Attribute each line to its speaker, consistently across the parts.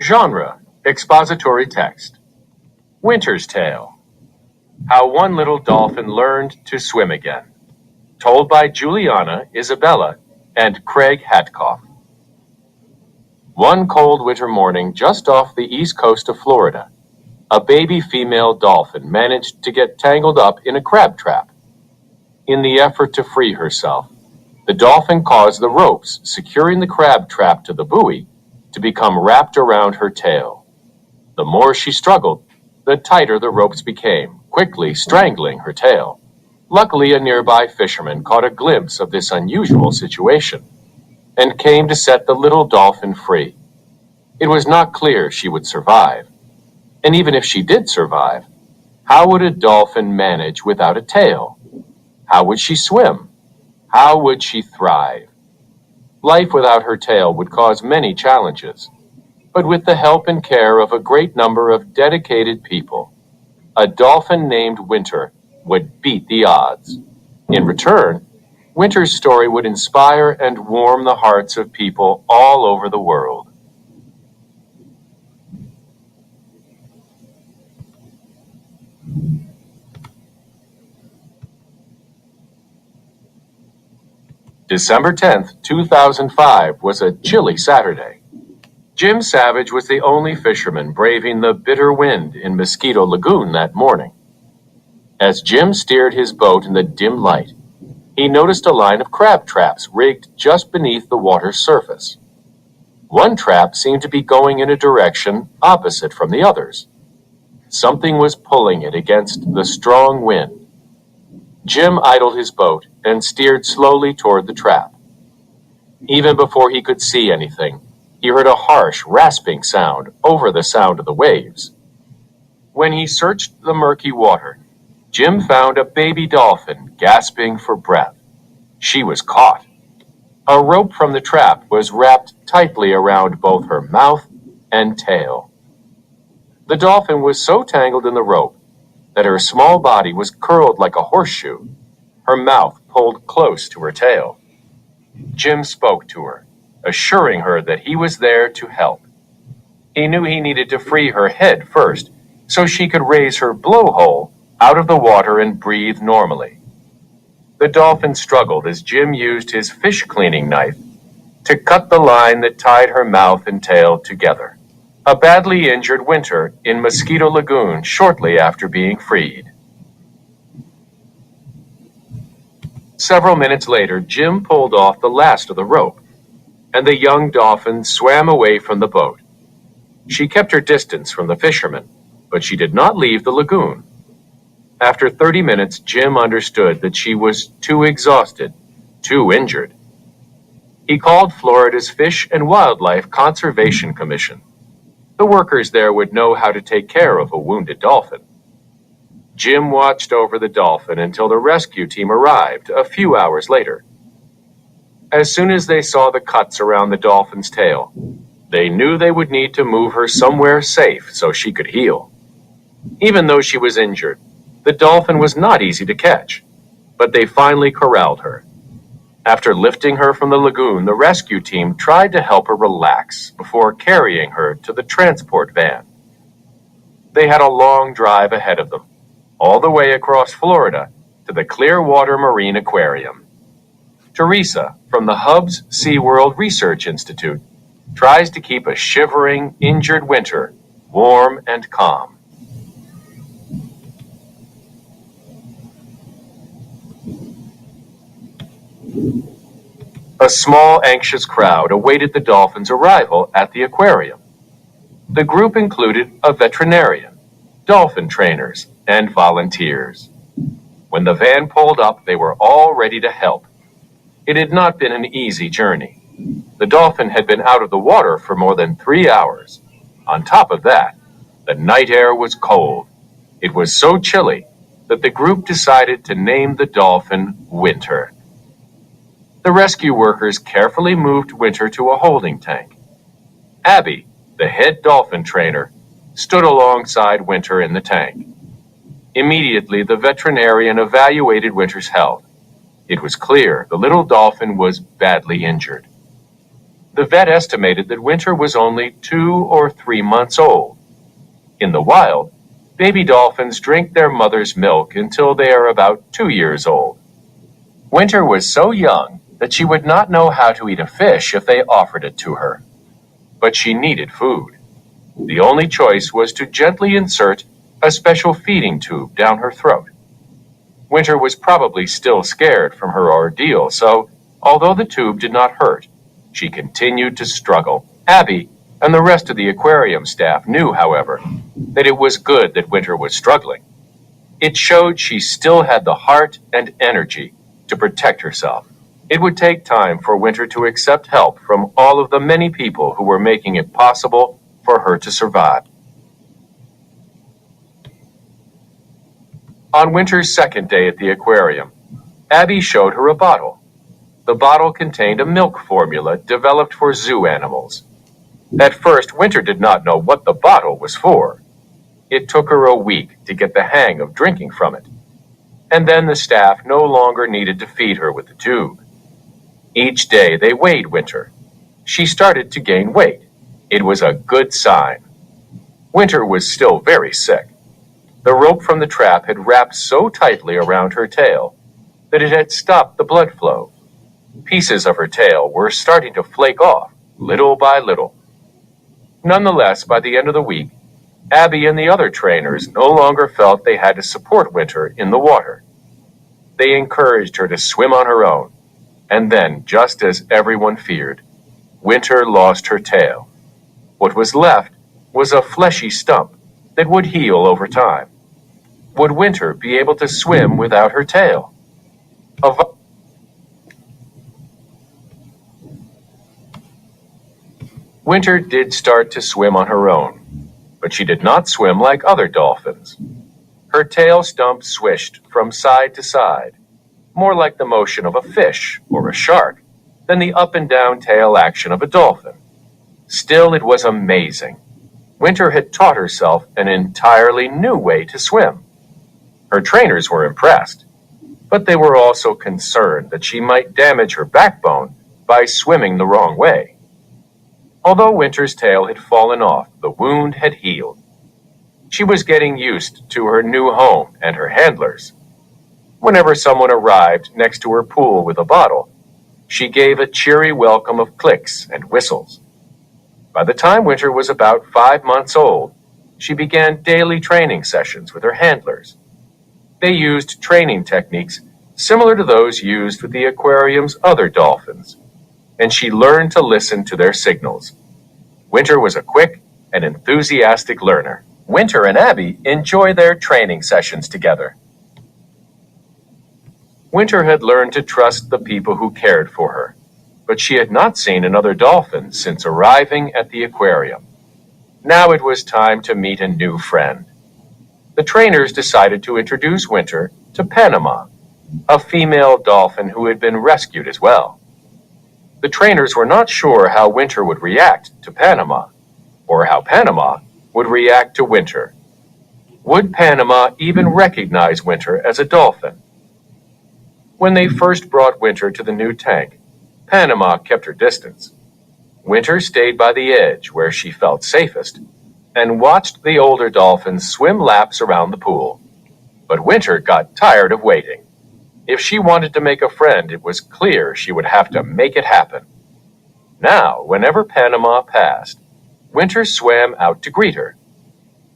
Speaker 1: Genre: expository text. Winter's Tale: How One Little Dolphin Learned to Swim Again. Told by Juliana Isabella and Craig Hatkoff. One cold winter morning just off the east coast of Florida, a baby female dolphin managed to get tangled up in a crab trap. In the effort to free herself, the dolphin caused the ropes securing the crab trap to the buoy to become wrapped around her tail. The more she struggled, the tighter the ropes became, quickly strangling her tail. Luckily, a nearby fisherman caught a glimpse of this unusual situation and came to set the little dolphin free. It was not clear she would survive. And even if she did survive, how would a dolphin manage without a tail? How would she swim? How would she thrive? Life without her tail would cause many challenges, but with the help and care of a great number of dedicated people, a dolphin named Winter would beat the odds. In return, Winter's story would inspire and warm the hearts of people all over the world. December 10th, 2005 was a chilly Saturday. Jim Savage was the only fisherman braving the bitter wind in Mosquito Lagoon that morning. As Jim steered his boat in the dim light, he noticed a line of crab traps rigged just beneath the water's surface. One trap seemed to be going in a direction opposite from the others. Something was pulling it against the strong wind. Jim idled his boat and steered slowly toward the trap. Even before he could see anything, he heard a harsh, rasping sound over the sound of the waves. When he searched the murky water, Jim found a baby dolphin gasping for breath. She was caught. A rope from the trap was wrapped tightly around both her mouth and tail. The dolphin was so tangled in the rope that her small body was curled like a horseshoe, her mouth pulled close to her tail. Jim spoke to her, assuring her that he was there to help. He knew he needed to free her head first, so she could raise her blowhole out of the water and breathe normally. The dolphin struggled as Jim used his fish cleaning knife to cut the line that tied her mouth and tail together. A badly injured Winter in Mosquito Lagoon shortly after being freed. Several minutes later, Jim pulled off the last of the rope, and the young dolphin swam away from the boat. She kept her distance from the fisherman, but she did not leave the lagoon. After 30 minutes, Jim understood that she was too exhausted, too injured. He called Florida's Fish and Wildlife Conservation Commission. The workers there would know how to take care of a wounded dolphin. Jim watched over the dolphin until the rescue team arrived a few hours later. As soon as they saw the cuts around the dolphin's tail, they knew they would need to move her somewhere safe so she could heal. Even though she was injured, the dolphin was not easy to catch, but they finally corralled her. After lifting her from the lagoon, the rescue team tried to help her relax before carrying her to the transport van. They had a long drive ahead of them, all the way across Florida to the Clearwater Marine Aquarium. Teresa, from the Hub's SeaWorld Research Institute, tries to keep a shivering, injured Winter warm and calm. A small, anxious crowd awaited the dolphin's arrival at the aquarium. The group included a veterinarian, dolphin trainers, and volunteers. When the van pulled up, they were all ready to help. It had not been an easy journey. The dolphin had been out of the water for more than 3 hours. On top of that, the night air was cold. It was so chilly that the group decided to name the dolphin Winter. The rescue workers carefully moved Winter to a holding tank. Abby, the head dolphin trainer, stood alongside Winter in the tank. Immediately, the veterinarian evaluated Winter's health. It was clear the little dolphin was badly injured. The vet estimated that Winter was only 2 or 3 months old. In the wild, baby dolphins drink their mother's milk until they are about 2 years old. Winter was so young that she would not know how to eat a fish if they offered it to her. But she needed food. The only choice was to gently insert a special feeding tube down her throat. Winter was probably still scared from her ordeal, so although the tube did not hurt, she continued to struggle. Abby and the rest of the aquarium staff knew, however, that it was good that Winter was struggling. It showed she still had the heart and energy to protect herself. It would take time for Winter to accept help from all of the many people who were making it possible for her to survive. On Winter's second day at the aquarium, Abby showed her a bottle. The bottle contained a milk formula developed for zoo animals. At first, Winter did not know what the bottle was for. It took her a week to get the hang of drinking from it. And then the staff no longer needed to feed her with the tube. Each day they weighed Winter. She started to gain weight. It was a good sign. Winter was still very sick. The rope from the trap had wrapped so tightly around her tail that it had stopped the blood flow. Pieces of her tail were starting to flake off, little by little. Nonetheless, by the end of the week, Abby and the other trainers no longer felt they had to support Winter in the water. They encouraged her to swim on her own, and then, just as everyone feared, Winter lost her tail. What was left was a fleshy stump that would heal over time. Would Winter be able to swim without her tail? Winter did start to swim on her own, but she did not swim like other dolphins. Her tail stump swished from side to side, more like the motion of a fish or a shark than the up and down tail action of a dolphin. Still, it was amazing. Winter had taught herself an entirely new way to swim. Her trainers were impressed, but they were also concerned that she might damage her backbone by swimming the wrong way. Although Winter's tail had fallen off, the wound had healed. She was getting used to her new home and her handlers. Whenever someone arrived next to her pool with a bottle, she gave a cheery welcome of clicks and whistles. By the time Winter was about 5 months old, she began daily training sessions with her handlers. They used training techniques similar to those used with the aquarium's other dolphins, and she learned to listen to their signals. Winter was a quick and enthusiastic learner. Winter and Abby enjoy their training sessions together. Winter had learned to trust the people who cared for her, but she had not seen another dolphin since arriving at the aquarium. Now it was time to meet a new friend. The trainers decided to introduce Winter to Panama, a female dolphin who had been rescued as well. The trainers were not sure how Winter would react to Panama, or how Panama would react to Winter. Would Panama even recognize Winter as a dolphin? When they first brought Winter to the new tank, Panama kept her distance. Winter stayed by the edge where she felt safest and watched the older dolphins swim laps around the pool. But Winter got tired of waiting. If she wanted to make a friend, it was clear she would have to make it happen. Now, whenever Panama passed, Winter swam out to greet her.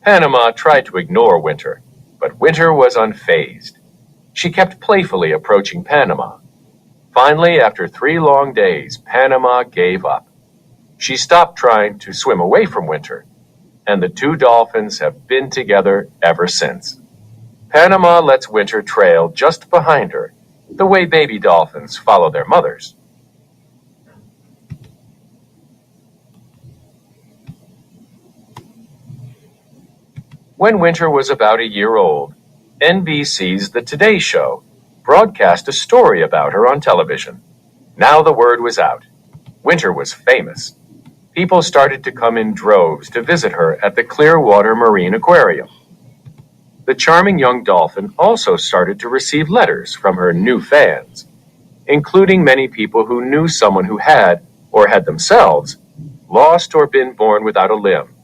Speaker 1: Panama tried to ignore Winter, but Winter was unfazed. She kept playfully approaching Panama. Finally, after 3 long days, Panama gave up. She stopped trying to swim away from Winter, and the two dolphins have been together ever since. Panama lets Winter trail just behind her, the way baby dolphins follow their mothers. When Winter was about a year old, NBC's The Today Show broadcast a story about her on television. Now the word was out. Winter was famous. People started to come in droves to visit her at the Clearwater Marine Aquarium. The charming young dolphin also started to receive letters from her new fans, including many people who knew someone who had, or had themselves lost or been born without a limb.